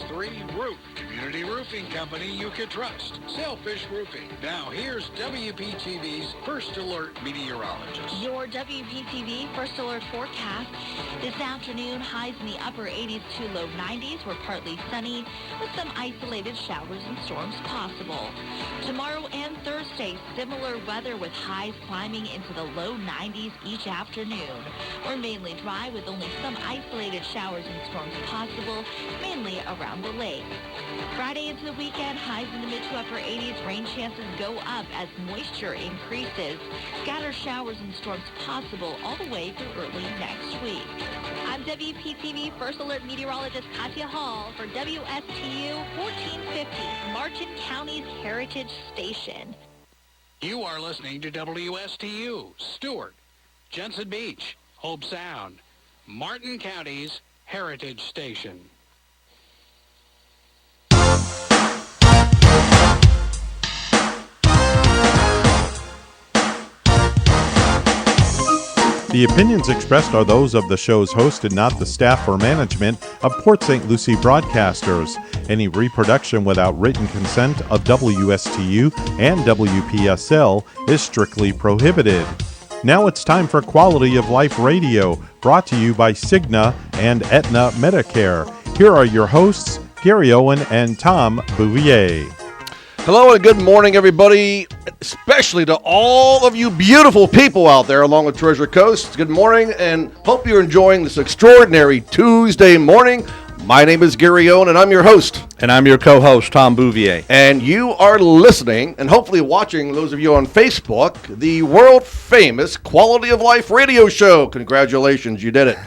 3 Roof, community roofing company you can trust. Sailfish Roofing. Now here's WPTV's First Alert meteorologist. Your WPTV First Alert forecast. This afternoon, highs in the upper 80s to low 90s were partly sunny with some isolated showers and storms possible. Tomorrow and Thursday, similar weather with highs climbing into the low 90s each afternoon. We're mainly dry with only some isolated showers and storms possible, mainly around the lake. Friday into the weekend, highs in the mid to upper 80s, rain chances go up as moisture increases. Scattered showers and storms possible all the way through early next week. I'm WPTV First Alert meteorologist Katya Hall for WSTU 1450, Martin County's Heritage Station. You are listening to WSTU, Stewart, Jensen Beach, Hope Sound, Martin County's Heritage Station. The opinions expressed are those of the show's host and not the staff or management of Port St. Lucie Broadcasters. Any reproduction without written consent of WSTU and WPSL is strictly prohibited. Now it's time for Quality of Life Radio, brought to you by Cigna and Aetna Medicare. Here are your hosts, Gary Owen and Tom Bouvier. Hello and good morning, everybody, especially to all of you beautiful people out there along the Treasure Coast. Good morning, and hope you're enjoying this extraordinary Tuesday morning. My name is Gary Owen, and I'm your host. And I'm your co-host, Tom Bouvier. And you are listening, and hopefully watching, those of you on Facebook, the world-famous Quality of Life radio show. Congratulations, you did it.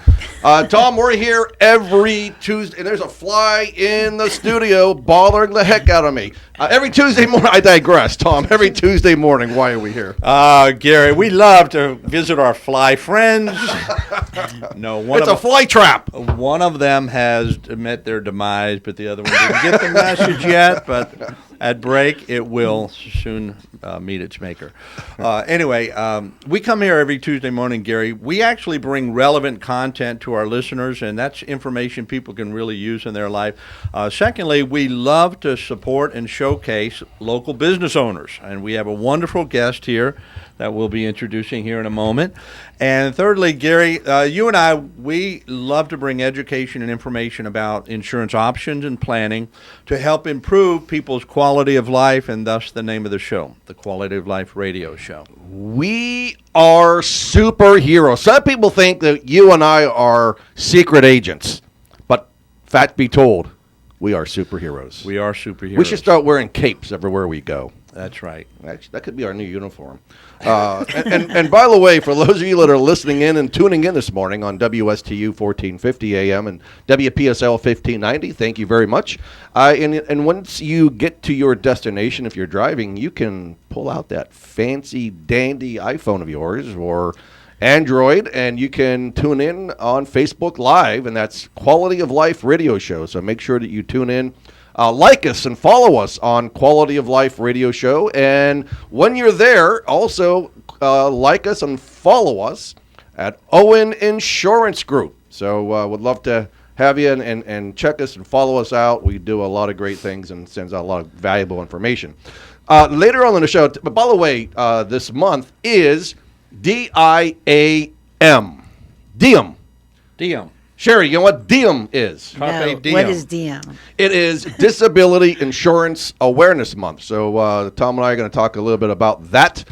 Tom, we're here every Tuesday, and there's a fly in the studio bothering the heck out of me. Every Tuesday morning, I digress, Tom. Every Tuesday morning, why are we here? Gary, we love to visit our fly friends. It's a fly trap. One of them has met their demise, but the other one didn't get the message yet. But at break, it will soon meet its maker. Anyway, we come here every Tuesday morning, Gary. We actually bring relevant content to our listeners, and that's information people can really use in their life. Secondly, we love to support and showcase local business owners, and we have a wonderful guest here that we'll be introducing here in a moment. And thirdly, Gary, you and I, we love to bring education and information about insurance options and planning to help improve people's quality of life, and thus the name of the show, the Quality of Life Radio Show. We are superheroes. Some people think that you and I are secret agents, but fact be told, we are superheroes. We are superheroes. We should start wearing capes everywhere we go. That's right. Actually, that could be our new uniform. And by the way, for those of you that are listening in and tuning in this morning on WSTU 1450 AM and WPSL 1590, thank you very much. And once you get to your destination, if you're driving, you can pull out that fancy, dandy iPhone of yours or Android, and you can tune in on Facebook Live, and that's Quality of Life Radio Show. So make sure that you tune in. Like us and follow us on Quality of Life Radio Show. And when you're there, also like us and follow us at Owen Insurance Group. So would love to have you and check us and follow us out. We do a lot of great things and sends out a lot of valuable information. Later on in the show, but by the way, this month is DIAM. Diem. Diem. Sherry, you know what Diem is? No, what is Diem? It is Disability Insurance Awareness Month. So Tom and I are going to talk a little bit about that.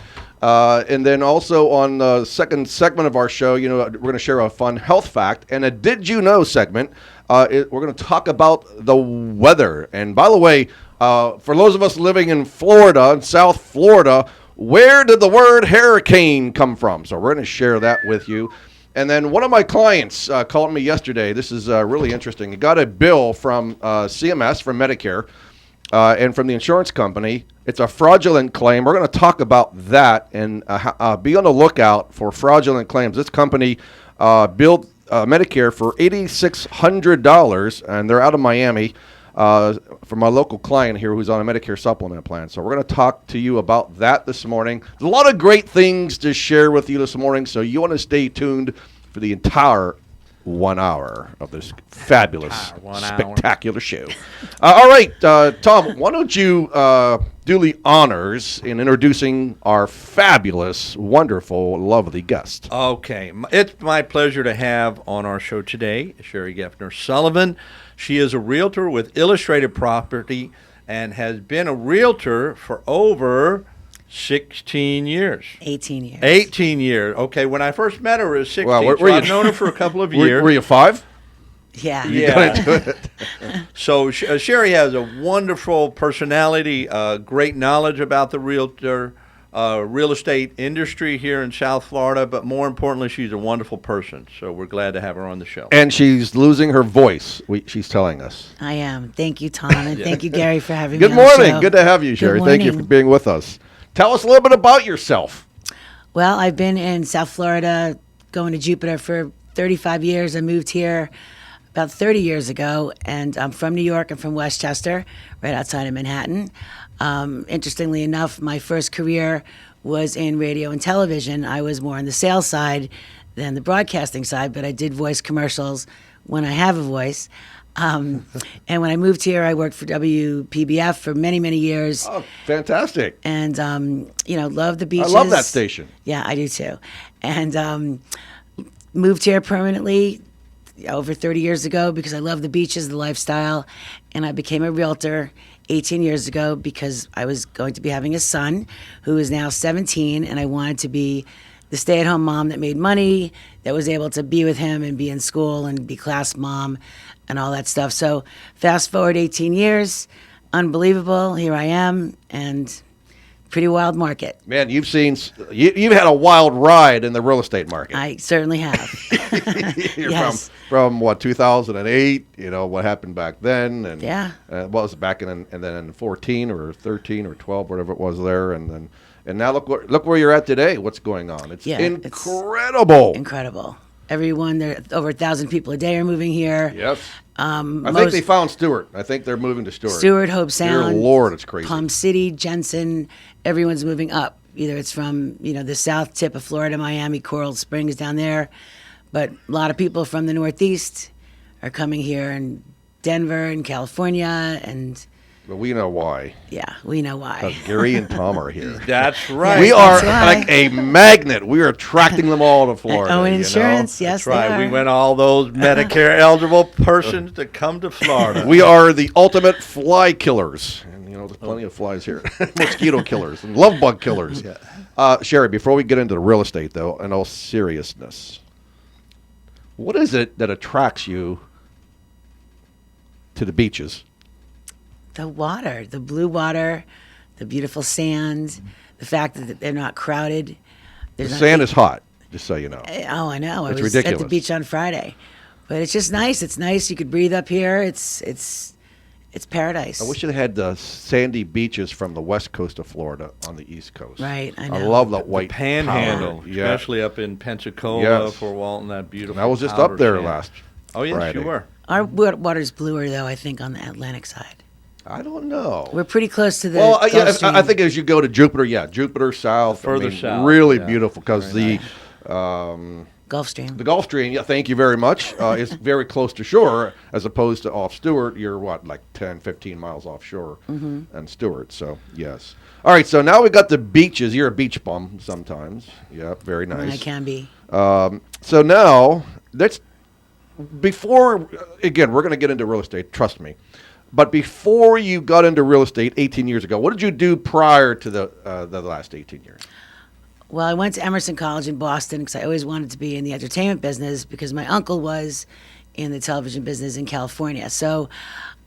And then also on the second segment of our show, we're going to share a fun health fact. And a Did You Know segment, we're going to talk about the weather. And by the way, for those of us living in Florida, in South Florida, where did the word hurricane come from? So we're going to share that with you. And then one of my clients called me yesterday. This is really interesting. He got a bill from CMS, from Medicare, and from the insurance company. It's a fraudulent claim. We're going to talk about that and be on the lookout for fraudulent claims. This company billed Medicare for $8,600, and they're out of Miami. From my local client here who's on a Medicare supplement plan. So we're going to talk to you about that this morning. There's a lot of great things to share with you this morning, so you want to stay tuned for the entire 1 hour of this fabulous, 1 hour. spectacular show. All right, Tom, why don't you do the honors in introducing our fabulous, wonderful, lovely guest? Okay. It's my pleasure to have on our show today Sherry Geffner Sullivan. She is a realtor with Illustrated Property and has been a realtor for over 16 years. 18 years. 18 years. Okay, when I first met her, it was 16. Well, So I've known her for a couple of years. Were you 5? Yeah. Yeah. So Sherry has a wonderful personality, great knowledge about the real estate industry here in South Florida, but more importantly, she's a wonderful person. So we're glad to have her on the show. And she's losing her voice, she's telling us. I am. Thank you, Tom, and thank you, Gary, for having Good me on the morning. show. Good to have you, Sherry. Thank you for morning. being with us. Tell us a little bit about yourself. Well, I've been in South Florida, going to Jupiter for 35 years. I moved here about 30 years ago, and I'm from New York. I'm from Westchester, right outside of Manhattan. Interestingly enough, my first career was in radio and television. I was more on the sales side than the broadcasting side, but I did voice commercials when I have a voice. And when I moved here, I worked for WPBF for many, many years. Oh, fantastic. And, love the beaches. I love that station. Yeah, I do too. And moved here permanently over 30 years ago because I love the beaches, the lifestyle. And I became a realtor 18 years ago because I was going to be having a son who is now 17, and I wanted to be the stay-at-home mom that made money, that was able to be with him and be in school and be class mom and all that stuff. So fast forward 18 years, unbelievable. Here I am, and pretty wild market. Man, you've had a wild ride in the real estate market. I certainly have. You're Yes. from what, 2008, what happened back then, and Yeah. what was it back and then in 14 or 13 or 12, whatever it was there, and now look where you're at today. What's going on? It's incredible. Incredible. Everyone, there over 1,000 people a day are moving here. Yes. I think they found Stewart. I think they're moving to Stewart. Stewart, Hope Sound. Dear Lord, it's crazy. Palm City, Jensen, everyone's moving up. Either it's from, the south tip of Florida, Miami, Coral Springs down there. But a lot of people from the Northeast are coming here, and Denver and California, and But we know why. yeah, we know why. Because Gary and Tom are here. That's right. We are That's right. like a magnet. We are attracting them all to Florida. Oh, and insurance, yes, That's right. they We are. want all those Medicare eligible persons to come to Florida. We are the ultimate fly killers. And, there's plenty of flies here. Mosquito killers and love bug killers. Sherry, before we get into the real estate, though, in all seriousness, what is it that attracts you to the beaches? The water, the blue water, the beautiful sand, the fact that they're not crowded. The sand is hot, just so you know. Oh, I know. I It's was at ridiculous. the beach on Friday, but it's just nice. It's nice. You could breathe up here. It's paradise. I wish it had the sandy beaches from the west coast of Florida on the east coast. Right, I I know. love that white Panhandle, powder. Yeah. especially up in Pensacola, Yes. Fort Walton, that beautiful. And I was just powder up there sand. last Oh, yes, Friday. you were. Our water's bluer though. I think on the Atlantic side. I don't know. We're pretty close to the. Well, Gulf yeah, Stream. I think as you go to Jupiter, Jupiter south. Further south, Really yeah. beautiful because Very Gulf Stream. the Gulf Stream, thank you very much, is very close to shore as opposed to off Stewart. You're like 10, 15 miles offshore and Stewart. So, yes. All right, so now we got the beaches. You're a beach bum sometimes. Yeah, very When I nice. can be. So now, before, again, we're going to get into real estate, trust me. But before you got into real estate 18 years ago, what did you do prior to the last 18 years? Well, I went to Emerson College in Boston because I always wanted to be in the entertainment business because my uncle was in the television business in California. So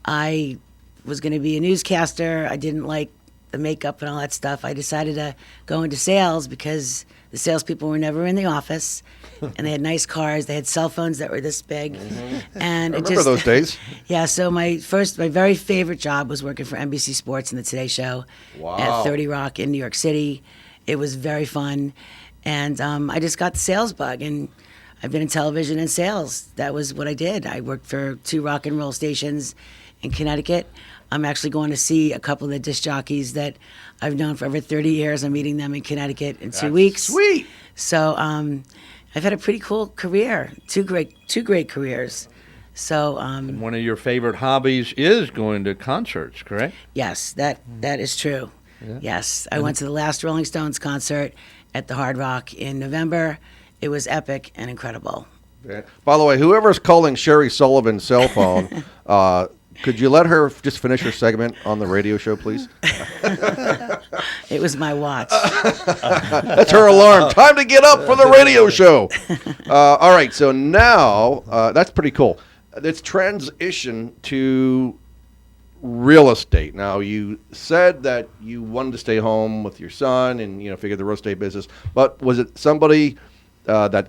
I was going to be a newscaster. I didn't like the makeup and all that stuff. I decided to go into sales because the salespeople were never in the office, and they had nice cars. They had cell phones that were this big, and I it remember just those days. Yeah. So my very favorite job was working for NBC Sports and the Today Show Wow. at 30 Rock in New York City. It was very fun, and I just got the sales bug, and I've been in television and sales. That was what I did. I worked for 2 rock and roll stations in Connecticut. I'm actually going to see a couple of the disc jockeys that I've known for over 30 years. I'm meeting them in Connecticut in 2 weeks. Sweet. So, and I've had a pretty cool career, two great careers. So One of your favorite hobbies is going to concerts, correct? yes, that is true. Yeah. Yes, I went to the last Rolling Stones concert at the Hard Rock in November. It was epic and incredible. Yeah. By the way, whoever's calling Sherry Sullivan's cell phone, could you let her just finish her segment on the radio show, please? It was my watch. That's her alarm. Time to get up for the radio show. All right, so now that's pretty cool. Let's transition to real estate. Now, you said that you wanted to stay home with your son and figure the real estate business, but was it somebody that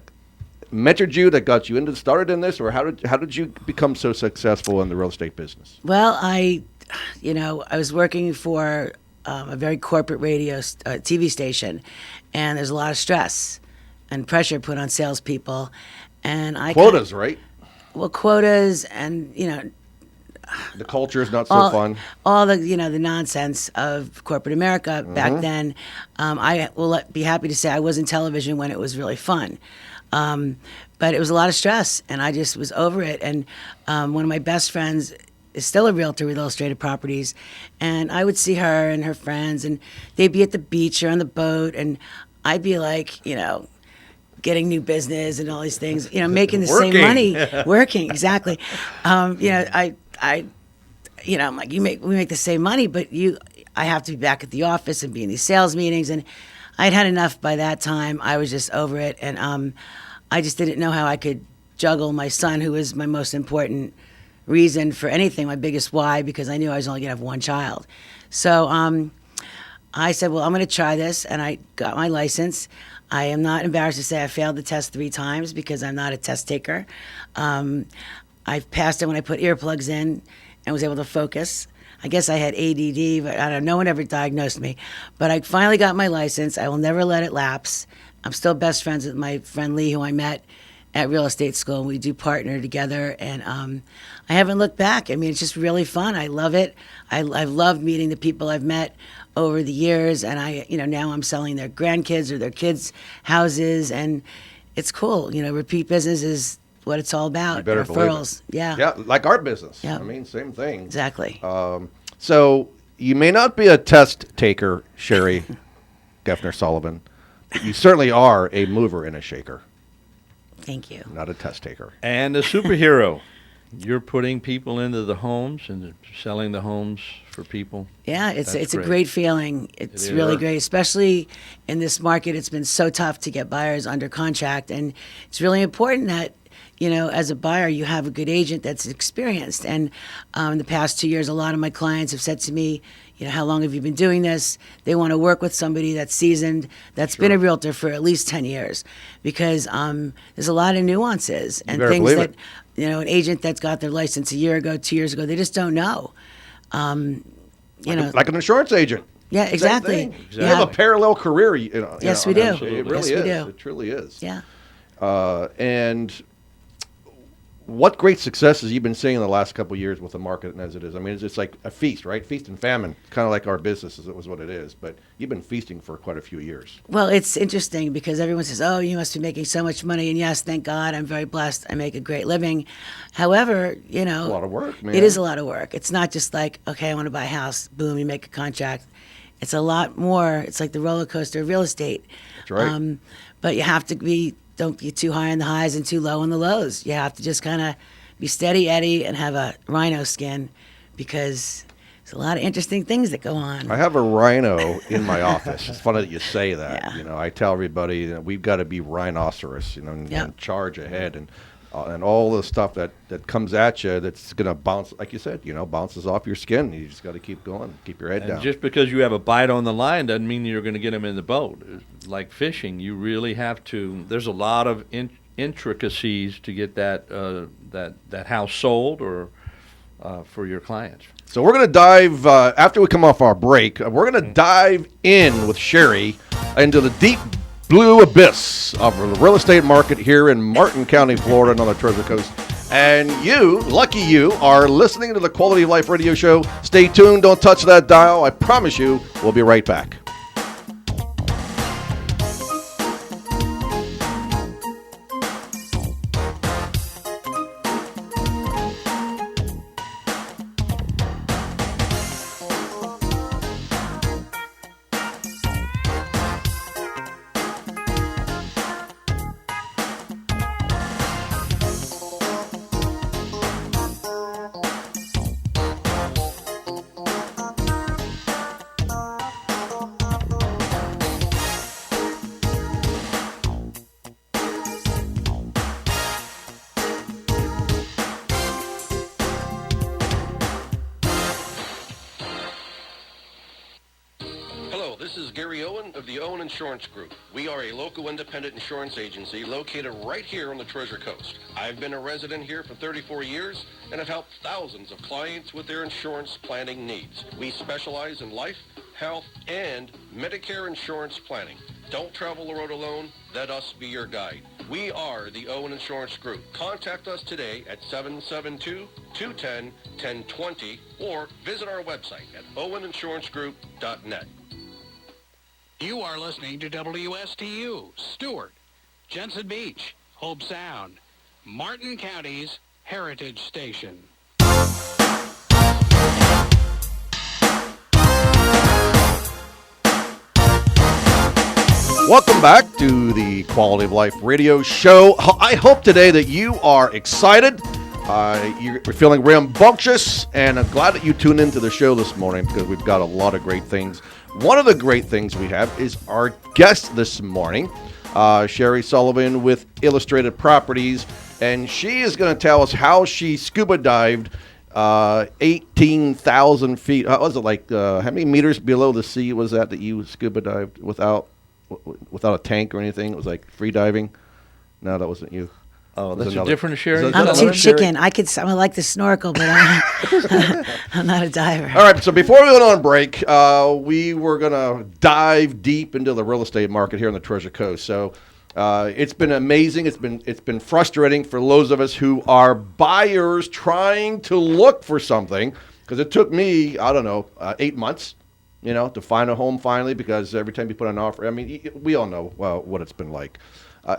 mentored you, that got you started in this, or how did you become so successful in the real estate business? Well, I was working for a very corporate radio TV station, and there's a lot of stress and pressure put on salespeople, and Quotas, right? Well, quotas, and the culture is not so fun. All the the nonsense of corporate America back then. I will be happy to say I was in television when it was really fun. But it was a lot of stress, and I just was over it. And one of my best friends is still a realtor with Illustrated Properties, and I would see her and her friends, and they'd be at the beach or on the boat, and I'd be like, getting new business and all these things, making the same money, working exactly. I'm like, we make the same money, but I have to be back at the office and be in these sales meetings, and I'd had enough by that time. I was just over it, and I just didn't know how I could juggle my son, who was my most important reason for anything, my biggest why, because I knew I was only going to have one child. So I said, well, I'm going to try this, and I got my license. I am not embarrassed to say I failed the test 3 times because I'm not a test taker. I passed it when I put earplugs in and was able to focus. I guess I had ADD, but I don't know. No one ever diagnosed me. But I finally got my license. I will never let it lapse. I'm still best friends with my friend Lee, who I met at real estate school, and we do partner together. And I haven't looked back. I mean, it's just really fun. I love it. I've loved meeting the people I've met over the years, and now I'm selling their grandkids or their kids' houses, and it's cool. Repeat business is what it's all about. You better believe referrals. it. Yeah. Yeah, like our business. Yeah. I mean, same thing. Exactly. So you may not be a test taker, Sherry Geffner Sullivan, but you certainly are a mover and a shaker. Thank you. Not a test taker. And a superhero. You're putting people into the homes and selling the homes for people. Yeah, it's That's a great feeling. It's really great, especially in this market. It's been so tough to get buyers under contract, and it's really important that as a buyer, you have a good agent that's experienced. And in the past 2 years, a lot of my clients have said to me, how long have you been doing this? They want to work with somebody that's seasoned, that's been a realtor for at least 10 years, because there's a lot of nuances and things that, an agent that's got their license a year ago, 2 years ago, they just don't know. Like an insurance agent. Yeah, exactly. Exactly. You have a parallel career. Yes, we do. It really Yes, is. we do. It truly is. Yeah. And what great successes you've been seeing in the last couple of years with the market as it is. I mean, it's just like a feast, right? Feast and famine, kind of like our business was what it is. But you've been feasting for quite a few years. Well, it's interesting because everyone says, oh, you must be making so much money. And yes, thank God, I'm very blessed. I make a great living. However, It's a lot of work, man. It is a lot of work. It's not just like, okay, I want to buy a house. Boom, you make a contract. It's a lot more. It's like the roller coaster of real estate. That's right. But you have to don't be too high on the highs and too low on the lows. You have to just kind of be steady Eddie and have a rhino skin, because there's a lot of interesting things that go on. I have a rhino in my office. It's funny that you say that. Yeah. I tell everybody that we've got to be rhinoceros, and Yep. charge ahead, and all the stuff that comes at you that's going to bounce, like you said, bounces off your skin. You just got to keep going, keep your head And down. just because you have a bite on the line doesn't mean you're going to get them in the boat. Like fishing, you really have to. There's a lot of intricacies to get that house sold or for your clients. So we're going to dive, after we come off our break, we're going to dive in with Sherry into the deep blue abyss of the real estate market here in Martin County, Florida, and on the Treasure Coast. And you, lucky you, are listening to the Quality of Life radio show. Stay tuned. Don't touch that dial. I promise you, we'll be right back. This is Gary Owen of the Owen Insurance Group. We are a local independent insurance agency located right here on the Treasure Coast. I've been a resident here for 34 years and have helped thousands of clients with their insurance planning needs. We specialize in life, health, and Medicare insurance planning. Don't travel the road alone. Let us be your guide. We are the Owen Insurance Group. Contact us today at 772-210-1020 or visit our website at oweninsurancegroup.net. You are listening to WSTU, Stewart, Jensen Beach, Hope Sound, Martin County's Heritage Station. Welcome back to the Quality of Life radio show. I hope today that you are excited, you're feeling rambunctious, and I'm glad that you tuned into the show this morning because we've got a lot of great things. One of the great things we have is our guest this morning, Sherry Sullivan with Illustrated Properties, and she is going to tell us how she scuba dived 18,000 feet. What was it, like how many meters below the sea was that you scuba dived without a tank or anything? It was like free diving. No, that wasn't you. Oh, that's a different Sherry? I'm too chicken. I like to snorkel, but I'm not a diver. All right, so before we went on break, we were going to dive deep into the real estate market here on the Treasure Coast. So it's been amazing. It's been frustrating for those of us who are buyers trying to look for something, because it took me, 8 months, to find a home finally, because every time you put an offer, I mean, we all know what it's been like.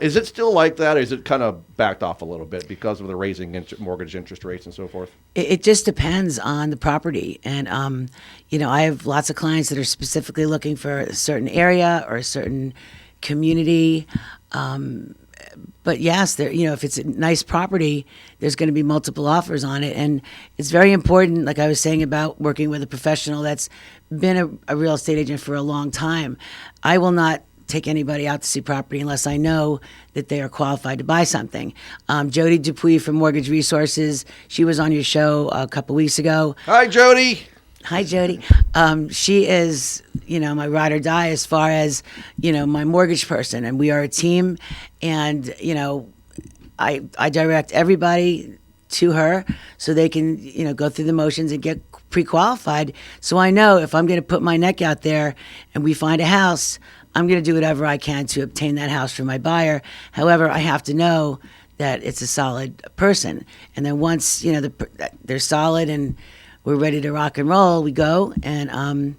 Is it still like that, or is it kind of backed off a little bit because of the raising mortgage interest rates and so forth? It just depends on the property. And, I have lots of clients that are specifically looking for a certain area or a certain community. But yes, if it's a nice property, there's going to be multiple offers on it. And it's very important, like I was saying, about working with a professional that's been a real estate agent for a long time. I will not take anybody out to see property unless I know that they are qualified to buy something. Jody Dupuy from Mortgage Resources, she was on your show a couple weeks ago. Hi, Jody. Hi, Jody. She is, my ride or die as far as, my mortgage person. And we are a team. And, I direct everybody to her so they can, go through the motions and get pre-qualified. So I know if I'm going to put my neck out there and we find a house, I'm going to do whatever I can to obtain that house for my buyer. However, I have to know that it's a solid person. And then once, they're solid and we're ready to rock and roll, we go, and I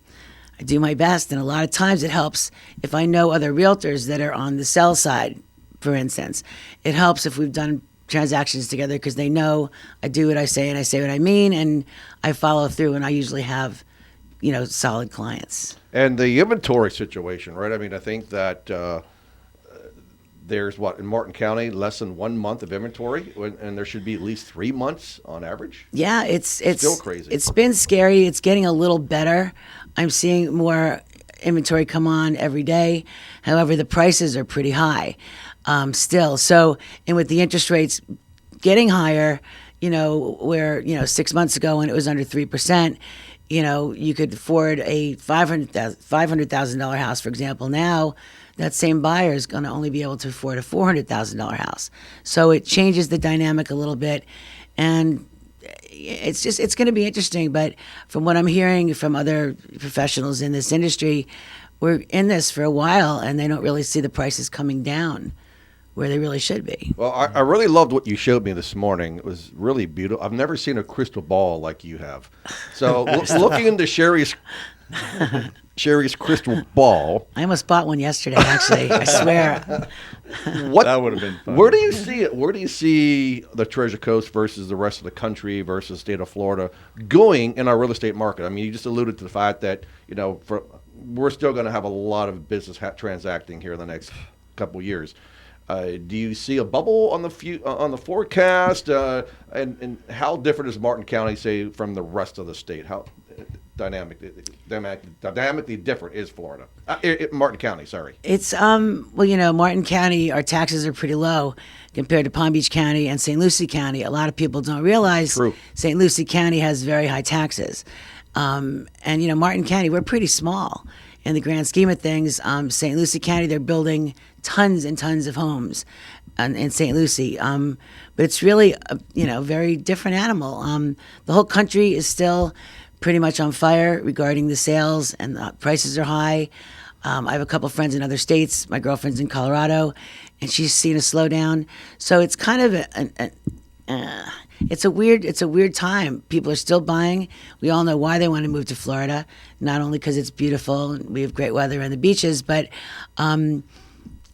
do my best. And a lot of times it helps if I know other realtors that are on the sell side, for instance. It helps if we've done transactions together because they know I do what I say and I say what I mean, and I follow through, and I usually have, solid clients. And the inventory situation, right? I mean, I think that there's in Martin County, less than 1 month of inventory, and there should be at least 3 months on average. Yeah, it's still crazy. It's been scary. It's getting a little better. I'm seeing more inventory come on every day. However, the prices are pretty high still. So, and with the interest rates getting higher, where 6 months ago when it was under 3%. You could afford a $500,000 house, for example. Now, that same buyer is going to only be able to afford a $400,000 house. So it changes the dynamic a little bit, and it's going to be interesting. But from what I'm hearing from other professionals in this industry, we're in this for a while, and they don't really see the prices coming down where they really should be. Well, I really loved what you showed me this morning. It was really beautiful. I've never seen a crystal ball like you have. So looking into Sherry's crystal ball. I almost bought one yesterday, actually. I swear. That would have been fun. Where do you see it? Where do you see the Treasure Coast versus the rest of the country versus the state of Florida going in our real estate market? I mean, you just alluded to the fact that, we're still going to have a lot of business transacting here in the next couple of years. Do you see a bubble on the forecast? And how different is Martin County, say, from the rest of the state? How dynamically different is Florida? Martin County, sorry. It's Martin County, our taxes are pretty low compared to Palm Beach County and St. Lucie County. A lot of people don't realize St. Lucie County has very high taxes. And Martin County, we're pretty small. in the grand scheme of things, St. Lucie County, they're building tons and tons of homes in St. Lucie. But it's really a very different animal. The whole country is still pretty much on fire regarding the sales, and the prices are high. I have a couple friends in other states. My girlfriend's in Colorado, and she's seen a slowdown. So it's kind of it's a weird time. People are still buying. We all know why they want to move to Florida, not only because it's beautiful and we have great weather and the beaches, but I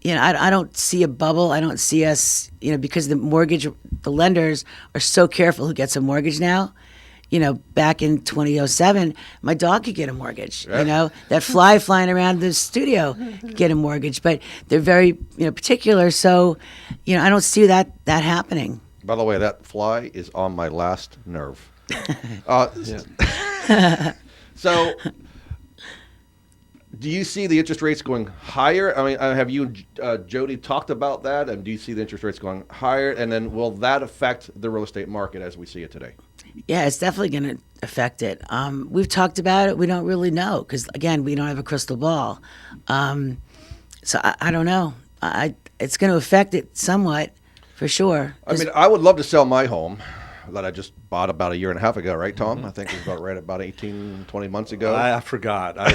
don't see a bubble. I don't see us, because the lenders are so careful who gets a mortgage now. Back in 2007, my dog could get a mortgage. That fly flying around the studio could get a mortgage, but they're very, particular. So, I don't see that happening. By the way, that fly is on my last nerve. So, do you see the interest rates going higher? I mean, have you and Jody talked about that? And do you see the interest rates going higher? And then will that affect the real estate market as we see it today? Yeah, it's definitely going to affect it. We've talked about it. We don't really know because, again, we don't have a crystal ball. So I don't know. It's going to affect it somewhat, for sure. I mean, I would love to sell my home that I just bought about a year and a half ago, right, Tom? Mm-hmm. I think it was about 18, 20 months ago. I forgot. I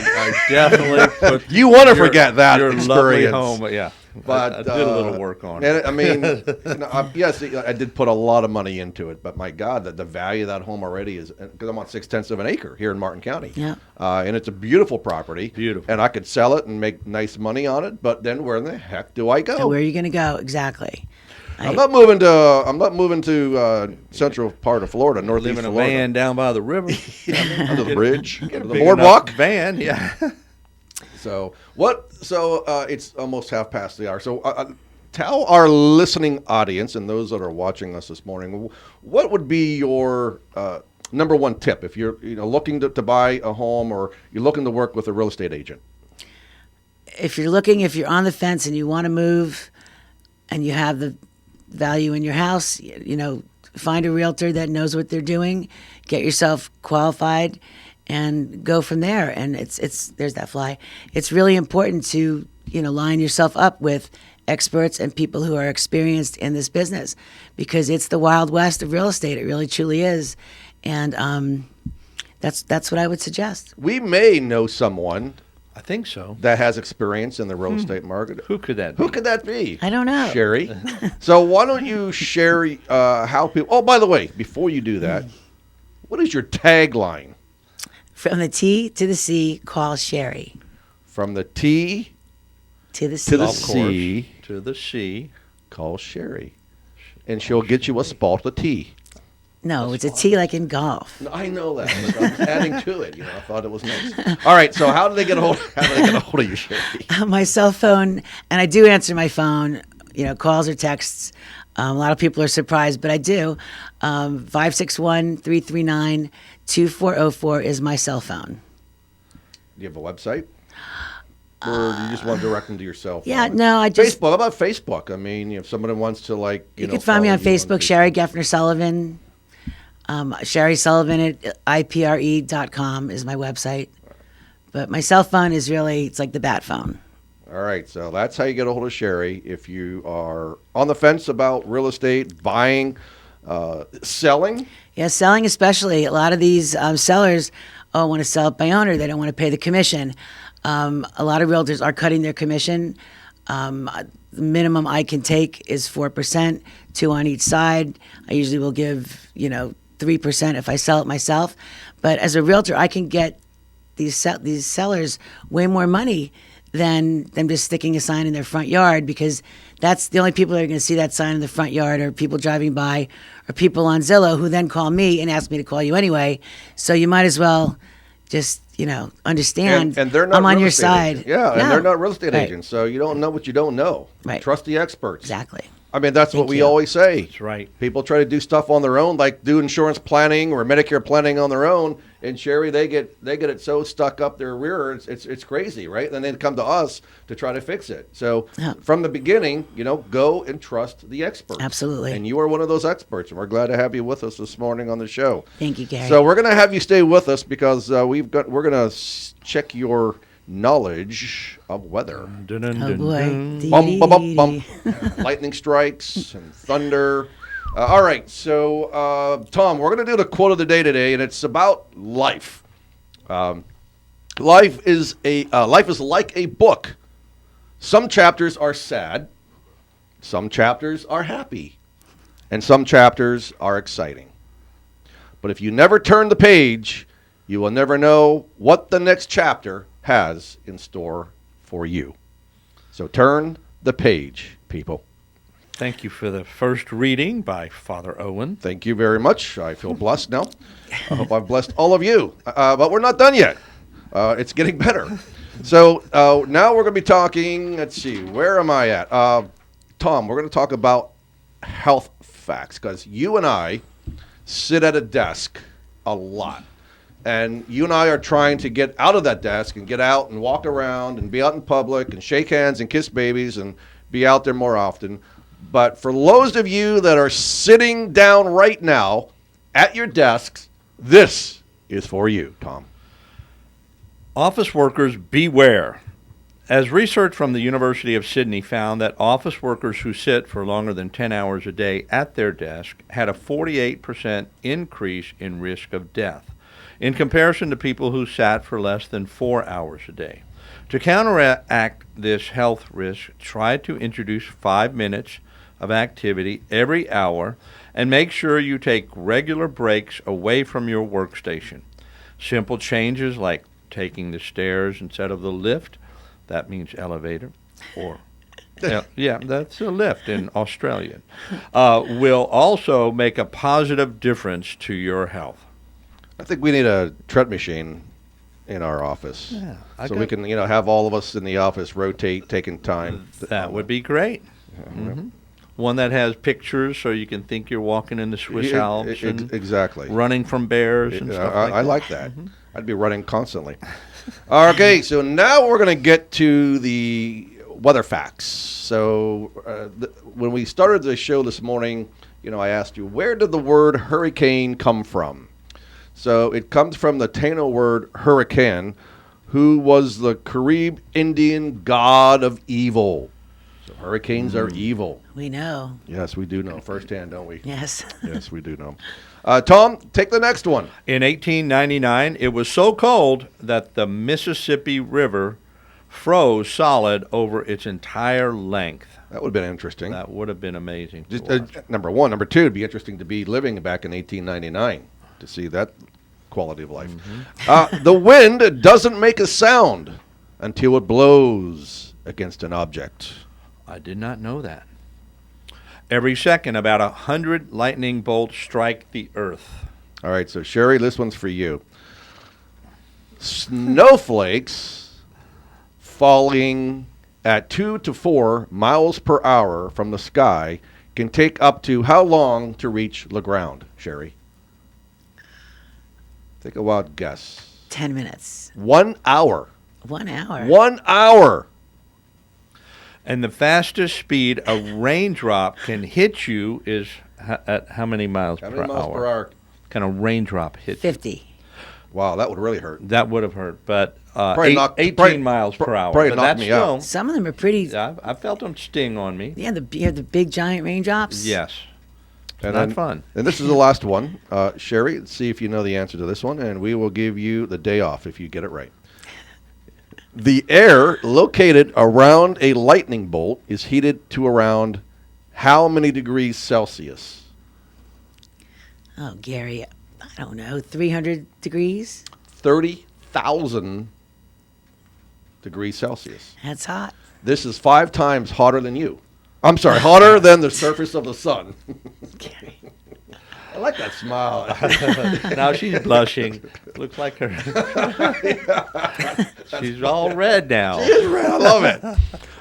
definitely put you want to forget that your experience. Lovely home, yeah. But I did a little work on it. And I mean, yes, I did put a lot of money into it, but my God, the value of that home already is, because I'm on 0.6 of an acre here in Martin County. Yeah. And it's a beautiful property. Beautiful. And I could sell it and make nice money on it, but then where in the heck do I go? So where are you going to go? Exactly. I'm not moving to central part of Florida, northeast Live in a Florida. van down by the river. Under the bridge, the Big boardwalk. enough van, yeah. So it's almost half past the hour. So tell our listening audience and those that are watching us this morning, what would be your number one tip if you're looking to buy a home or you're looking to work with a real estate agent? If you're on the fence and you want to move and you have the value in your house, find a realtor that knows what they're doing, get yourself qualified, and go from there. And it's there's that fly. It's really important to line yourself up with experts and people who are experienced in this business, because it's the Wild West of real estate. It really truly is, and that's what I would suggest. We may know someone. I think so. That has experience in the real estate market. Who could that be? Who could that be? I don't know. Sherry. So why don't you share how people... Oh, by the way, before you do that, what is your tagline? From the T to the C, call Sherry. From the T to the C. To the C. To the C. Call Sherry. And she'll get you a spot of tea. No, it's a T like in golf. No, I know that. But I'm just adding to it. I thought it was nice. All right. So how do they get a hold of you, Sherry? My cell phone, and I do answer my phone. Calls or texts. A lot of people are surprised, but I do. 561-339-2404 is my cell phone. Do you have a website? Or do you just want to direct them to yourself? Yeah, no, I just... Facebook. How about Facebook? I mean, if somebody wants to, You can find me on Facebook, Sherry Geffner Sullivan. Sherry Sullivan at ipre.com is my website. But my cell phone is really, it's like the bat phone. All right, so that's how you get a hold of Sherry. If you are on the fence about real estate, buying, selling. Yeah, selling especially. A lot of these sellers want to sell it by owner. They don't want to pay the commission. A lot of realtors are cutting their commission. The minimum I can take is 4%, 2 on each side. I usually will give, 3% if I sell it myself. But as a realtor, I can get these sellers way more money than them just sticking a sign in their front yard, because that's the only people that are going to see that sign in the front yard are people driving by or people on Zillow who then call me and ask me to call you anyway. So you might as well just, understand and they're not I'm on your estate side. Agents. Yeah, and they're not real estate agents, so you don't know what you don't know. Right. Trust the experts. Exactly. I mean, that's what we always say. That's right. People try to do stuff on their own, like do insurance planning or Medicare planning on their own. And Sherry, they get it so stuck up their rear, it's crazy, right? And then they come to us to try to fix it. So from the beginning, go and trust the experts. Absolutely. And you are one of those experts, and we're glad to have you with us this morning on the show. Thank you, Gary. So we're going to have you stay with us because we're going to check your knowledge of weather. Oh boy. Bum, bum, bum, bum. Lightning strikes and thunder. All right, so Tom, we're going to do the quote of the day today, and it's about life. Life is like a book. Some chapters are sad, some chapters are happy, and some chapters are exciting. But if you never turn the page, you will never know what the next chapter has in store for you. So turn the page, people. Thank you for the first reading by Father Owen. Thank you very much. I feel blessed now. I hope I've blessed all of you. But we're not done yet. It's getting better. So now we're going to be talking, let's see, where am I at? Tom, we're going to talk about health facts because you and I sit at a desk a lot. And you and I are trying to get out of that desk and get out and walk around and be out in public and shake hands and kiss babies and be out there more often. But for those of you that are sitting down right now at your desks, this is for you, Tom. Office workers, beware. As research from the University of Sydney found that office workers who sit for longer than 10 hours a day at their desk had a 48% increase in risk of death, in comparison to people who sat for less than 4 hours a day. To counteract this health risk, try to introduce 5 minutes of activity every hour and make sure you take regular breaks away from your workstation. Simple changes like taking the stairs instead of the lift, that means elevator, or yeah, that's a lift in Australian, will also make a positive difference to your health. I think we need a tread machine in our office. Yeah, so we can, have all of us in the office rotate, taking time. That would be great. Mm-hmm. One that has pictures so you can think you're walking in the Swiss Alps and exactly running from bears and stuff like that. I like that. Mm-hmm. I'd be running constantly. Okay, so now we're going to get to the weather facts. So when we started the show this morning, I asked you, where did the word hurricane come from? So it comes from the Taino word hurricane, who was the Carib Indian god of evil. So hurricanes are evil. We know. Yes, we do know firsthand, don't we? Yes. Yes, we do know. Tom, take the next one. In 1899, it was so cold that the Mississippi River froze solid over its entire length. That would have been interesting. That would have been amazing. Number one. Number two, it'd be interesting to be living back in 1899 to see that quality of life. Mm-hmm. The wind doesn't make a sound until it blows against an object. I did not know that. Every second, about 100 lightning bolts strike the earth. All right, so Sherry, this one's for you. Snowflakes falling at 2 to 4 miles per hour from the sky can take up to how long to reach the ground, Sherry? Take a wild guess. 10 minutes. 1 hour. 1 hour. 1 hour. And the fastest speed a raindrop can hit you is at how many miles per hour? How many miles per hour? Can a raindrop hit 50. you? Wow, that would really hurt. That would have hurt, but 18 miles per hour. Probably but knocked me out. Some of them are pretty. I felt them sting on me. Yeah, the big giant raindrops. Yes. And Not fun. And this is the last one. Sherry, let's see if you know the answer to this one, and we will give you the day off if you get it right. The air located around a lightning bolt is heated to around how many degrees Celsius? Oh, Gary, I don't know, 300 degrees? 30,000 degrees Celsius. That's hot. This is 5 times hotter than you. I'm sorry, hotter than the surface of the sun. Gary. I like that smile. Now she's blushing. Looks like her. She's all red now. She is red. I love it.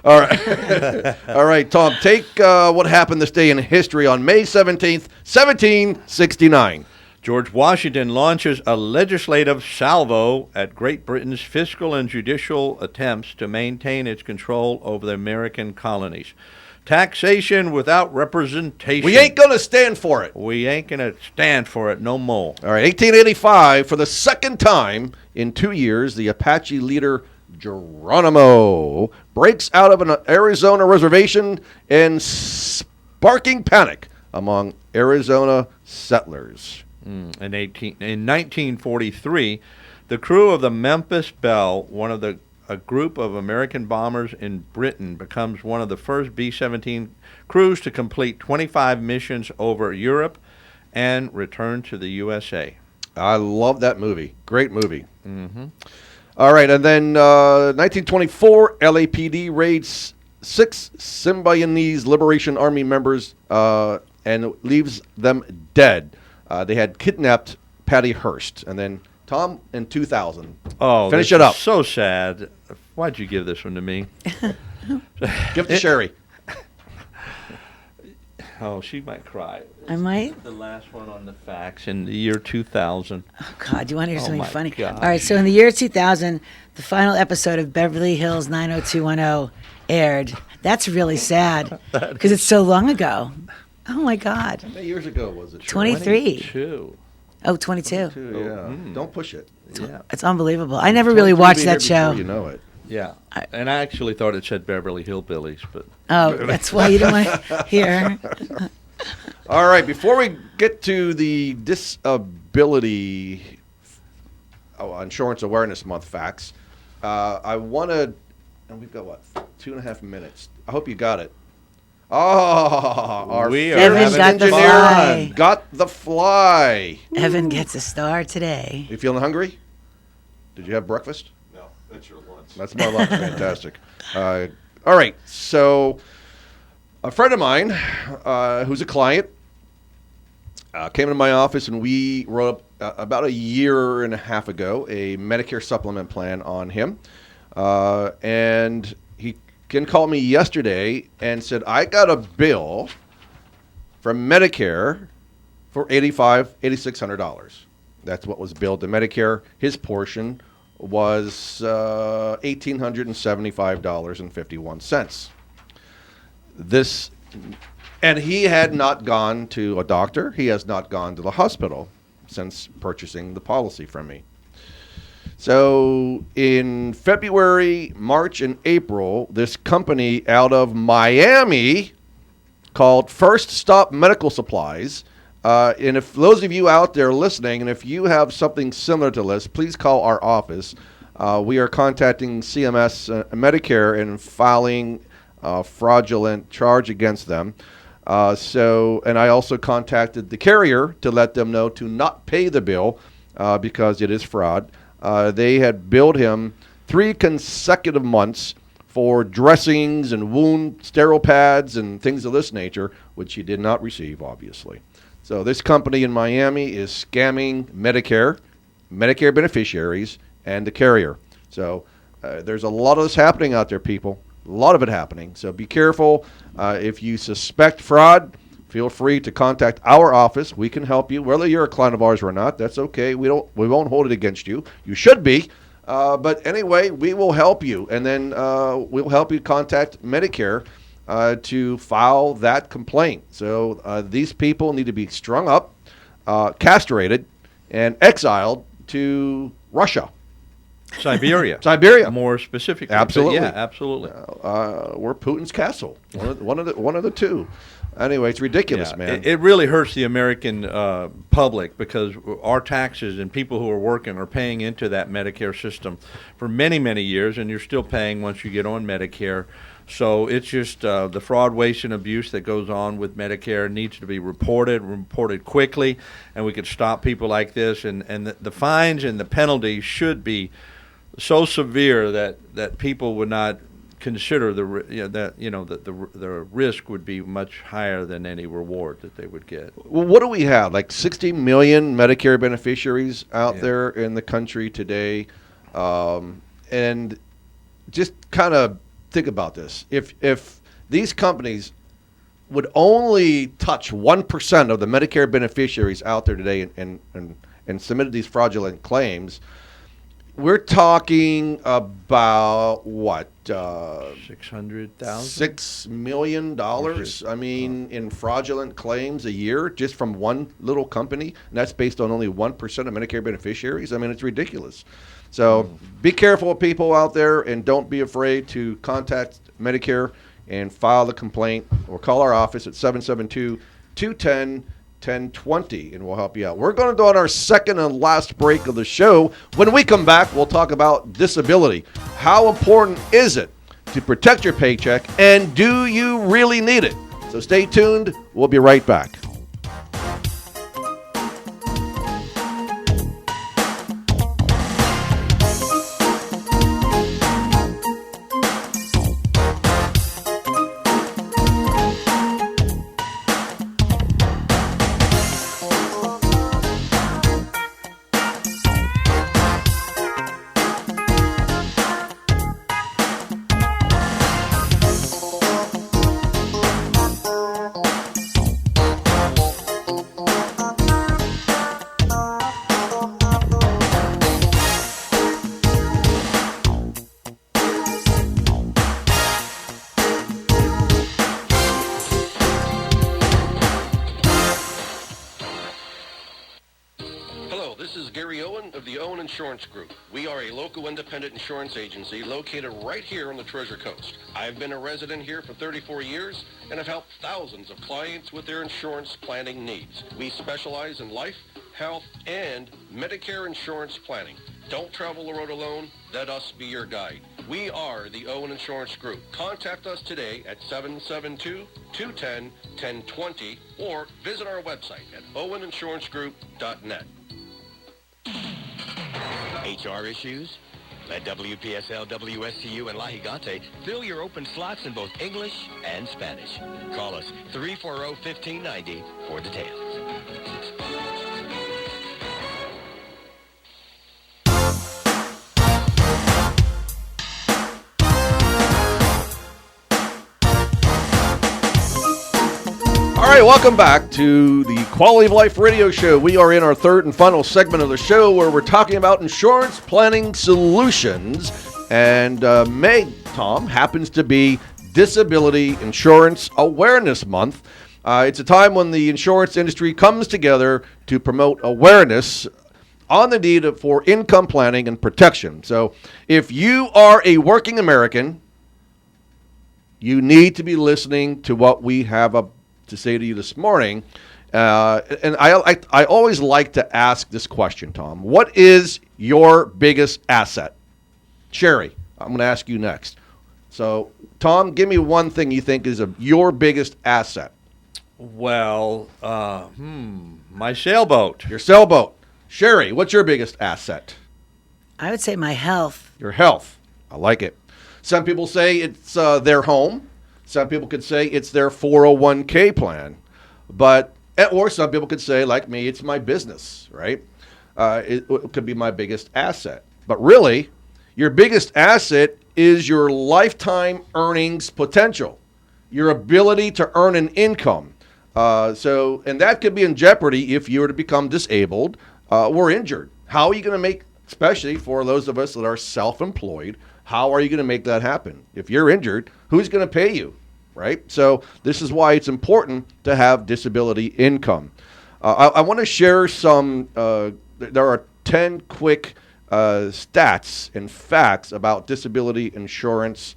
All right. All right, Tom, take what happened this day in history on May 17th, 1769. George Washington launches a legislative salvo at Great Britain's fiscal and judicial attempts to maintain its control over the American colonies. Taxation without representation. We ain't going to stand for it. We ain't going to stand for it no more. All right, 1885, for the second time in 2 years, the Apache leader Geronimo breaks out of an Arizona reservation and sparking panic among Arizona settlers. In 1943, the crew of the Memphis Belle, a group of American bombers in Britain, becomes one of the first B-17 crews to complete 25 missions over Europe and return to the USA. I love that movie. Great movie. Mm-hmm. All right, and then 1924, LAPD raids 6 Symbionese Liberation Army members and leaves them dead. They had kidnapped Patty Hearst. And then, Tom, in 2000. Oh, finish it up. So sad. Why'd you give this one to me? Give it to Sherry. Oh, she might cry. I might. The last one on the facts in the year 2000. Oh, God, do you want to hear something funny? Gosh. All right, so in the year 2000, the final episode of Beverly Hills 90210 aired. That's really sad because it's so long ago. Oh, my God. How many years ago was it? 23. 22. Oh, 22. Don't push it. Yeah. It's unbelievable. I never really watched that show. You know it. Yeah. And I actually thought it said Beverly Hillbillies, but... Oh, that's why you didn't want to hear. All right, before we get to the disability insurance awareness month facts, I want to, and we've got 2.5 minutes. I hope you got it. Oh, our Evan got the fly. Got the fly. Evan gets a star today. You feeling hungry? Did you have breakfast? No, that's your lunch. That's my lunch. Fantastic. All right, so a friend of mine who's a client came into my office, and we wrote up about a year and a half ago a Medicare supplement plan on him. And he called me yesterday and said, I got a bill from Medicare for $8,600. That's what was billed to Medicare. His portion was $1,875.51. And he had not gone to a doctor. He has not gone to the hospital since purchasing the policy from me. So in February, March, and April, this company out of Miami called First Stop Medical Supplies. And if those of you out there listening, and if you have something similar to this, please call our office. We are contacting CMS Medicare and filing a fraudulent charge against them. And I also contacted the carrier to let them know to not pay the bill because it is fraud. They had billed him 3 consecutive months for dressings and wound sterile pads and things of this nature, which he did not receive, obviously. So this company in Miami is scamming Medicare beneficiaries, and the carrier. So there's a lot of this happening out there, people. A lot of it happening. So be careful. If you suspect fraud, feel free to contact our office. We can help you, whether you're a client of ours or not. That's okay. We won't hold it against you. You should be. But anyway, we will help you, and then we'll help you contact Medicare to file that complaint. So these people need to be strung up, castrated, and exiled to Russia. Siberia. More specifically. Absolutely. Yeah, absolutely. We're Putin's castle. One of the two. Anyway, it's ridiculous, man. It really hurts the American public because our taxes and people who are working are paying into that Medicare system for many, many years, and you're still paying once you get on Medicare. So it's just the fraud, waste, and abuse that goes on with Medicare needs to be reported quickly, and we could stop people like this. And the fines and the penalties should be so severe that people would not consider the risk would be much higher than any reward that they would get. Well, what do we have? Like 60 million Medicare beneficiaries out there in the country today, and just kind of think about this. If these companies would only touch 1% of the Medicare beneficiaries out there today and submitted these fraudulent claims, We're talking about what? 600,000? $6 million. I mean, in fraudulent claims a year just from one little company. And that's based on only 1% of Medicare beneficiaries. I mean, it's ridiculous. So be careful, people out there, and don't be afraid to contact Medicare and file the complaint or call our office at 772-210-1020, and we'll help you out. We're going to go on our second and last break of the show. When we come back, we'll talk about disability. How important is it to protect your paycheck, and do you really need it? So stay tuned. We'll be right back. Insurance Group. We are a local independent insurance agency located right here on the Treasure Coast. I've been a resident here for 34 years and have helped thousands of clients with their insurance planning needs. We specialize in life, health, and Medicare insurance planning. Don't travel the road alone. Let us be your guide. We are the Owen Insurance Group. Contact us today at 772-210-1020 or visit our website at oweninsurancegroup.net. HR issues? Let WPSL, WSTU, and La Gigante fill your open slots in both English and Spanish. Call us 340-1590 for details. All right, welcome back to the Quality of Life Radio Show. We are in our third and final segment of the show where we're talking about insurance planning solutions. And May, Tom, happens to be Disability Insurance Awareness Month. It's a time when the insurance industry comes together to promote awareness on the need for income planning and protection. So if you are a working American, you need to be listening to what we have to say to you this morning. And I always like to ask this question, Tom. What is your biggest asset? Sherry, I'm going to ask you next. So, Tom, give me one thing you think is your biggest asset. Well, my sailboat. Your sailboat. Sherry, what's your biggest asset? I would say my health. Your health. I like it. Some people say it's their home. Some people could say it's their 401k plan. Or some people could say, like me, it's my business, right? It could be my biggest asset. But really, your biggest asset is your lifetime earnings potential, your ability to earn an income. And that could be in jeopardy if you were to become disabled or injured. How are you going to make, especially for those of us that are self-employed, how are you going to make that happen? If you're injured, who's going to pay you, right? So this is why it's important to have disability income. I want to share some, there are 10 quick stats and facts about disability insurance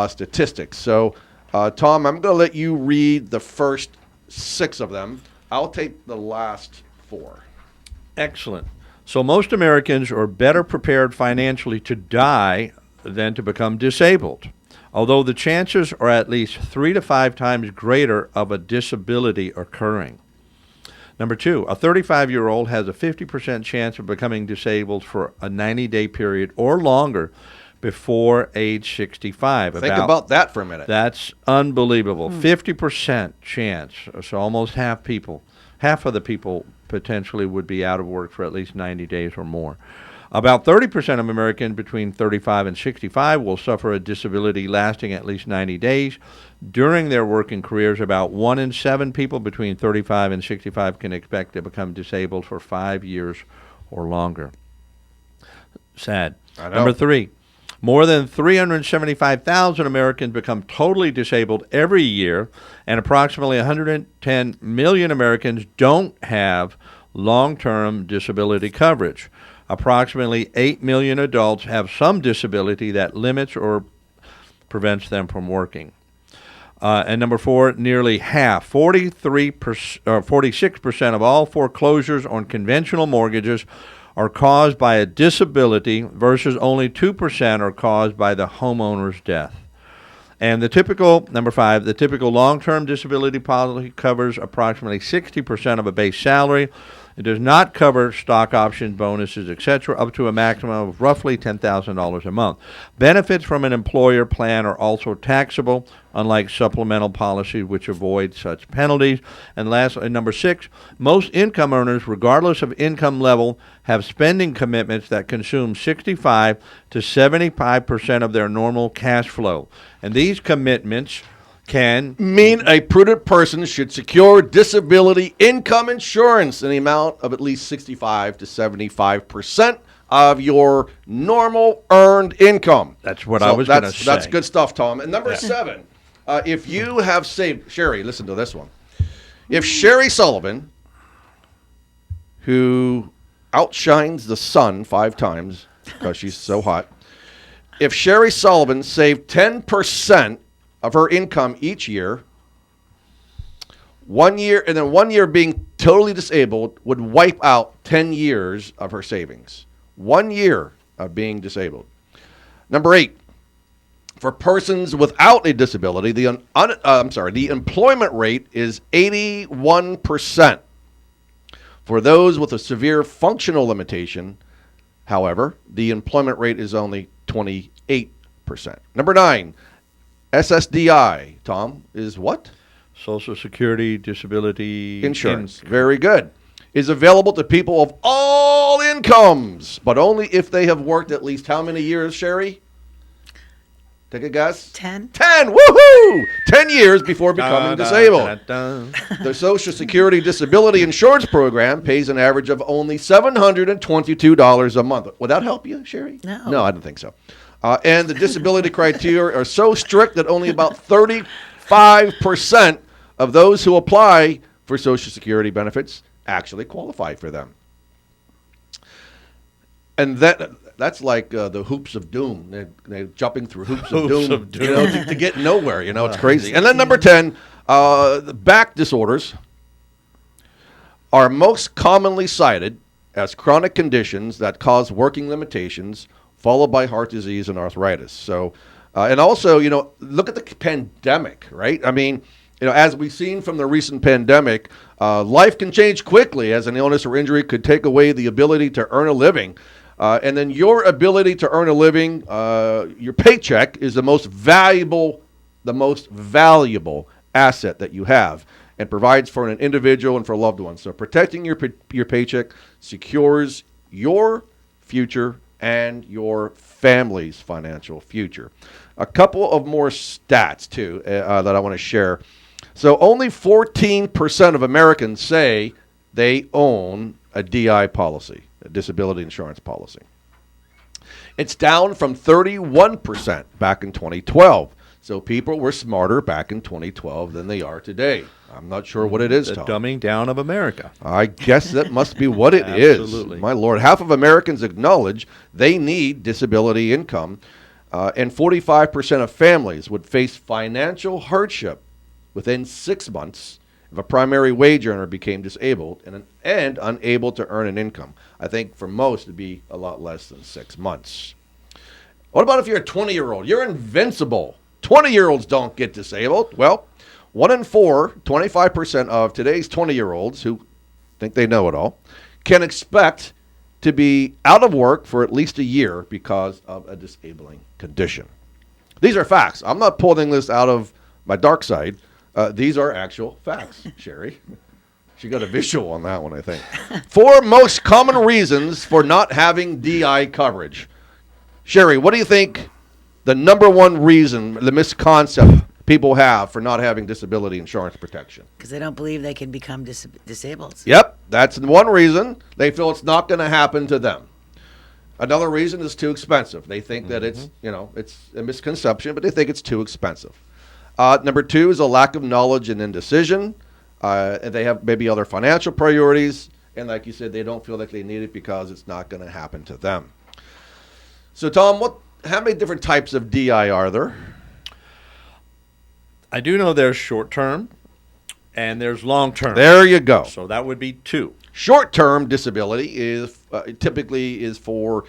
statistics. So, Tom, I'm going to let you read the first 6 of them. I'll take the last 4. Excellent. So most Americans are better prepared financially to die than to become disabled, although the chances are at least 3 to 5 times greater of a disability occurring. Number 2, a 35-year-old has a 50% chance of becoming disabled for a 90-day period or longer before age 65. Think about that for a minute. That's unbelievable. 50% chance. So almost half of the people potentially would be out of work for at least 90 days or more. About 30% of Americans between 35 and 65 will suffer a disability lasting at least 90 days. During their working careers, about 1 in 7 people between 35 and 65 can expect to become disabled for 5 years or longer. Sad. I know. Number 3, more than 375,000 Americans become totally disabled every year, and approximately 110 million Americans don't have long-term disability coverage. Approximately 8 million adults have some disability that limits or prevents them from working. And number 4, nearly half, 46% of all foreclosures on conventional mortgages are caused by a disability versus only 2% are caused by the homeowner's death. And the typical, number 5, the typical long-term disability policy covers approximately 60% of a base salary. It does not cover stock options, bonuses, etc., up to a maximum of roughly $10,000 a month. Benefits from an employer plan are also taxable, unlike supplemental policies which avoid such penalties. And lastly, number 6, most income earners, regardless of income level, have spending commitments that consume 65 to 75% of their normal cash flow. And these commitments can mean a prudent person should secure disability income insurance in the amount of at least 65 to 75% of your normal earned income. That's what I was going to say. That's good stuff, Tom. And number 7, if you have saved, Sherry, listen to this one. If Sherry Sullivan, who outshines the sun 5 times because she's so hot, if Sherry Sullivan saved 10% of her income each year, 1 year, and then 1 year being totally disabled would wipe out 10 years of her savings. 1 year of being disabled. Number 8, for persons without a disability, the employment rate is 81%. For those with a severe functional limitation, however, the employment rate is only 28%. Number 9, SSDI, Tom, is what? Social Security Disability Insurance. Very good. Is available to people of all incomes, but only if they have worked at least how many years, Sherry? Take a guess. 10. 10, woohoo! 10 years before becoming disabled. The Social Security Disability Insurance Program pays an average of only $722 a month. Would that help you, Sherry? No. No, I don't think so. And the disability criteria are so strict that only about 35% of those who apply for Social Security benefits actually qualify for them. And that's like the hoops of doom. They're jumping through hoops of doom, you know, to get nowhere. You know, it's crazy. And then number 10, back disorders are most commonly cited as chronic conditions that cause working limitations, followed by heart disease and arthritis. So, and also, you know, look at the pandemic, right? I mean, you know, as we've seen from the recent pandemic, life can change quickly as an illness or injury could take away the ability to earn a living. And then your ability to earn a living, your paycheck is the most valuable asset that you have and provides for an individual and for loved ones. So protecting your paycheck secures your future and your family's financial future. A couple of more stats, too, that I want to share. So only 14% of Americans say they own a DI policy, a disability insurance policy. It's down from 31% back in 2012. So people were smarter back in 2012 than they are today. I'm not sure what it is, The Tom. dumbing down of America. I guess that must be what it is. Absolutely. My Lord, half of Americans acknowledge they need disability income, and 45% of families would face financial hardship within 6 months if a primary wage earner became disabled and unable to earn an income. I think for most it'd be a lot less than 6 months. What about if you're a 20-year-old? You're invincible. 20-year-olds don't get disabled. Well, 1 in 4, 25% of today's 20-year-olds who think they know it all, can expect to be out of work for at least a year because of a disabling condition. These are facts. I'm not pulling this out of my dark side. These are actual facts, Sherry. She got a visual on that one, I think. 4 most common reasons for not having DI coverage. Sherry, what do you think the number one reason, the misconcept people have for not having disability insurance protection? Because they don't believe they can become disabled. Yep, that's one reason. They feel it's not going to happen to them. Another reason is too expensive. They think that it's a misconception, but they think it's too expensive. Number 2 is a lack of knowledge and indecision. And they have maybe other financial priorities. And like you said, they don't feel like they need it because it's not going to happen to them. So, Tom, how many different types of DI are there? I do know there's short-term and there's long-term. There you go. So that would be 2. Short-term disability is typically for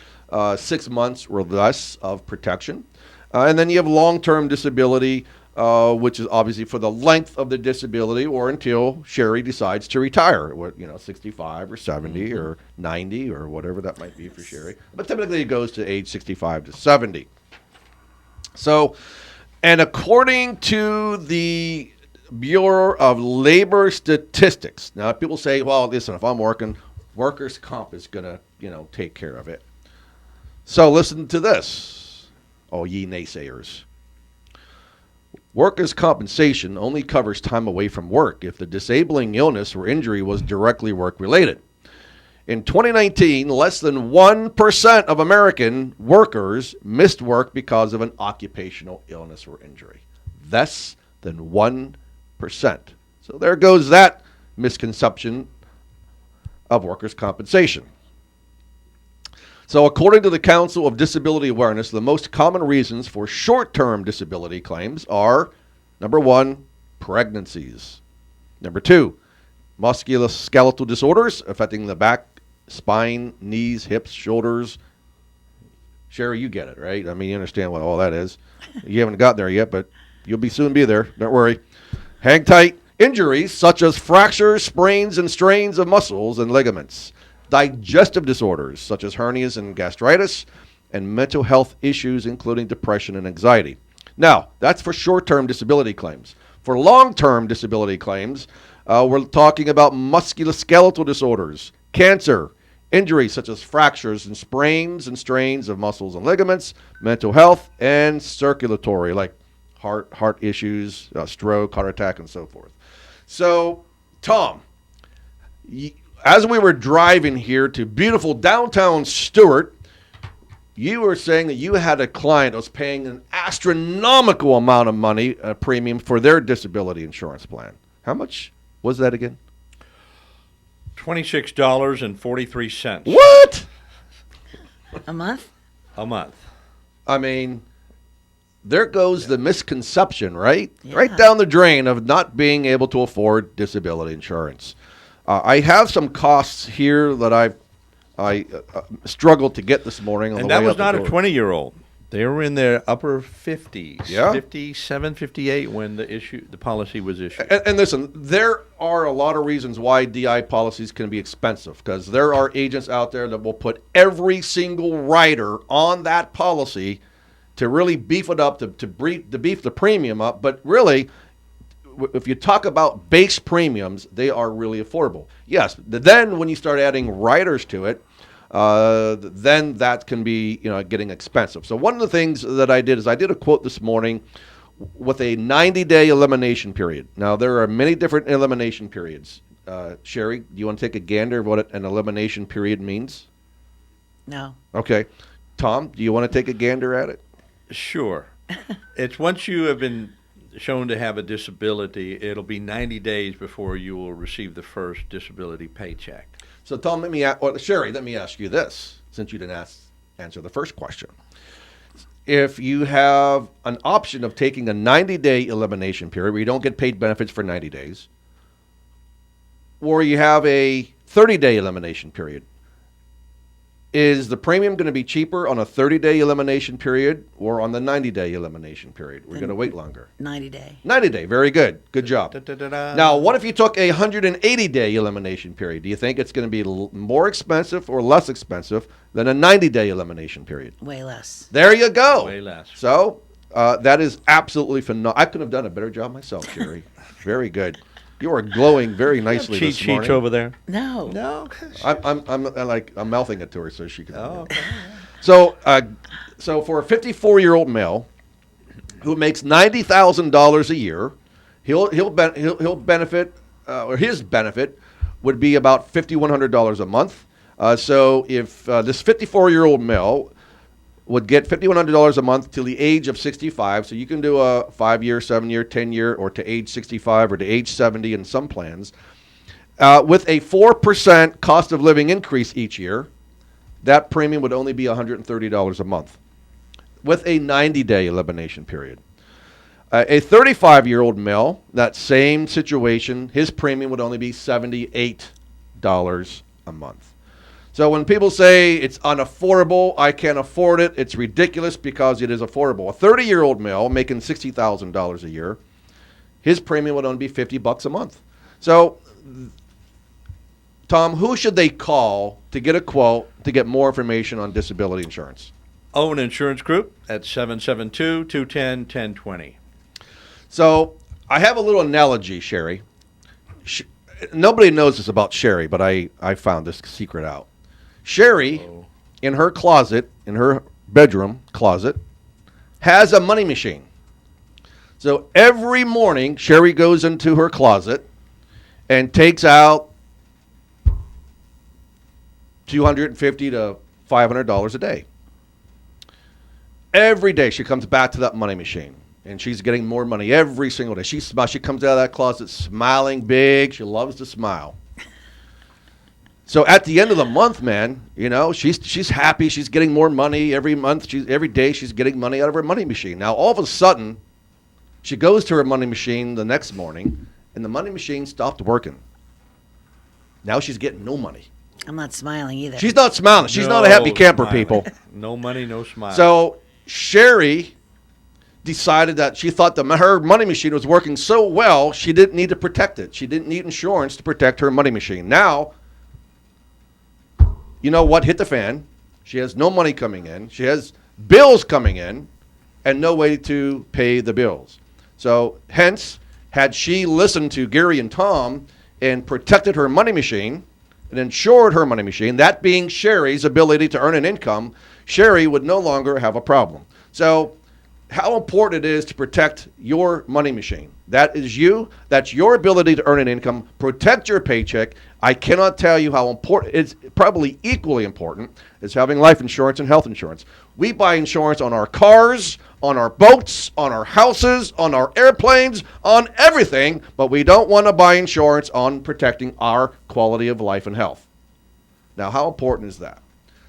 6 months or less of protection. And then you have long-term disability, which is obviously for the length of the disability or until Sherry decides to retire, 65 or 70 or 90 or whatever that might be for Sherry. But typically it goes to age 65 to 70. So, and according to the Bureau of Labor Statistics, now people say, well, listen, if I'm working, workers' comp is going to, take care of it. So listen to this, all ye naysayers. Workers' compensation only covers time away from work if the disabling illness or injury was directly work-related. In 2019, less than 1% of American workers missed work because of an occupational illness or injury. Less than 1%. So there goes that misconception of workers' compensation. So according to the Council of Disability Awareness, the most common reasons for short-term disability claims are, number 1, pregnancies. Number 2, musculoskeletal disorders affecting the back, spine, knees, hips, shoulders. Sherry, you get it, right? I mean, you understand what all that is. You haven't got there yet, but you'll soon be there. Don't worry. Hang tight. Injuries such as fractures, sprains, and strains of muscles and ligaments. Digestive disorders such as hernias and gastritis, and mental health issues including depression and anxiety. Now, that's for short-term disability claims. For long-term disability claims, we're talking about musculoskeletal disorders, cancer, injuries such as fractures and sprains and strains of muscles and ligaments, mental health, and circulatory, like heart issues, stroke, heart attack, and so forth. So, Tom, as we were driving here to beautiful downtown Stuart, you were saying that you had a client that was paying an astronomical amount of money, a premium, for their disability insurance plan. How much was that again? $26.43. What? A month? A month. I mean, there goes the misconception, right? Yeah. Right down the drain of not being able to afford disability insurance. I have some costs here that I struggled to get this morning. On And the that way was out the not a door. 20-year-old. They were in their upper 50s, Yeah. 57, 58 when the policy was issued. And listen, there are a lot of reasons why DI policies can be expensive, because there are agents out there that will put every single rider on that policy to really beef it up, to beef the premium up. But really, if you talk about base premiums, they are really affordable. Yes, then when you start adding riders to it, then that can be getting expensive. So one of the things that I did is I did a quote this morning with a 90-day elimination period. Now, there are many different elimination periods. Sherry, do you want to take a gander of what an elimination period means? No. Okay. Tom, do you want to take a gander at it? Sure. It's once you have been shown to have a disability, it'll be 90 days before you will receive the first disability paycheck. So, Tom, Sherry, let me ask you this, since you didn't answer the first question. If you have an option of taking a 90-day elimination period where you don't get paid benefits for 90 days, or you have a 30-day elimination period, is the premium going to be cheaper on a 30-day elimination period or on the 90-day elimination period? We're going to wait longer. 90-day. 90-day, very good. Good job. Now, what if you took a 180-day elimination period? Do you think it's going to be more expensive or less expensive than a 90-day elimination period? Way less. There you go. Way less. So that is absolutely phenomenal. I couldn't have done a better job myself, Jerry. Very good. You are glowing very nicely Cheat this sheets morning. over there. No. No. I'm mouthing it to her so she can. Oh, okay. So for a 54-year-old male who makes $90,000 a year, he'll benefit, or his benefit would be about $5,100 a month. So if this 54-year-old male would get $5,100 a month till the age of 65, so you can do a 5-year, 7-year, 10-year, or to age 65 or to age 70 in some plans, with a 4% cost of living increase each year, that premium would only be $130 a month with a 90-day elimination period. A 35-year-old male, that same situation, his premium would only be $78 a month. So when people say it's unaffordable, I can't afford it, it's ridiculous because it is affordable. A 30-year-old male making $60,000 a year, his premium would only be $50 a month. So, Tom, who should they call to get a quote to get more information on disability insurance? Owen Insurance Group at 772-210-1020. So I have a little analogy, Sherry. Nobody knows this about Sherry, but I found this secret out. Sherry, in her closet, in her bedroom closet, has a money machine. So every morning, Sherry goes into her closet and takes out $250 to $500 a day. Every day she comes back to that money machine, and she's getting more money every single day. She comes out of that closet smiling big. She loves to smile. So at the end of the month, man, you know, she's happy. She's getting more money every month. Every day she's getting money out of her money machine. Now, all of a sudden, she goes to her money machine the next morning, and the money machine stopped working. Now she's getting no money. I'm not smiling either. She's not smiling. She's not a happy camper, smiling. people. No money, no smile. So Sherry decided that she thought that her money machine was working so well, she didn't need to protect it. She didn't need insurance to protect her money machine. Now, you know what hit the fan? She has no money coming in. She has bills coming in and no way to pay the bills. So hence, had she listened to Gary and Tom and protected her money machine and insured her money machine, that being Sherry's ability to earn an income, Sherry would no longer have a problem. So how important it is to protect your money machine. That is you. That's your ability to earn an income. Protect your paycheck. I cannot tell you how important, it's probably equally important as having life insurance and health insurance. We buy insurance on our cars, on our boats, on our houses, on our airplanes, on everything, but we don't want to buy insurance on protecting our quality of life and health. Now, how important is that?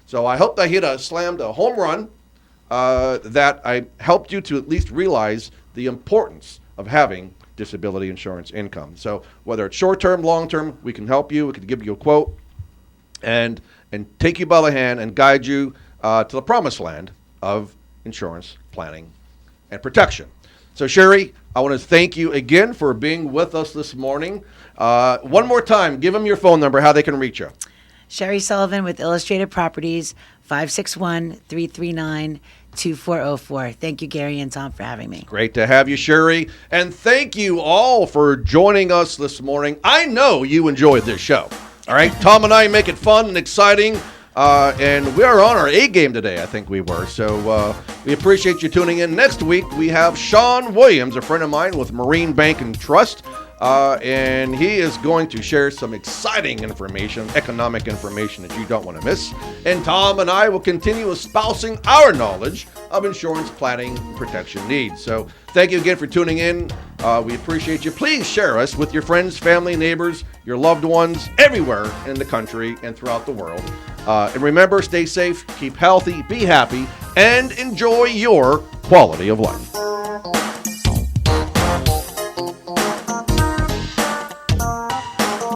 So I hope I slammed a home run, that I helped you to at least realize the importance of having disability insurance income. So whether it's short-term, long-term, we can help you. We can give you a quote and take you by the hand and guide you to the promised land of insurance planning and protection. So Sherry, I want to thank you again for being with us this morning. One more time, give them your phone number, how they can reach you. Sherry Sullivan with Illustrated Properties, 561-339-2404. Thank you, Gary and Tom, for having me. Great to have you, Sherry. And thank you all for joining us this morning. I know you enjoyed this show. All right, Tom and I make it fun and exciting. And we are on our A game today, I think we were. So we appreciate you tuning in. Next week, we have Sean Williams, a friend of mine with Marine Bank and Trust. And he is going to share some exciting information, economic information that you don't want to miss. And Tom and I will continue espousing our knowledge of insurance planning and protection needs. So thank you again for tuning in. We appreciate you. Please share us with your friends, family, neighbors, your loved ones everywhere in the country and throughout the world. And remember, stay safe, keep healthy, be happy, and enjoy your quality of life.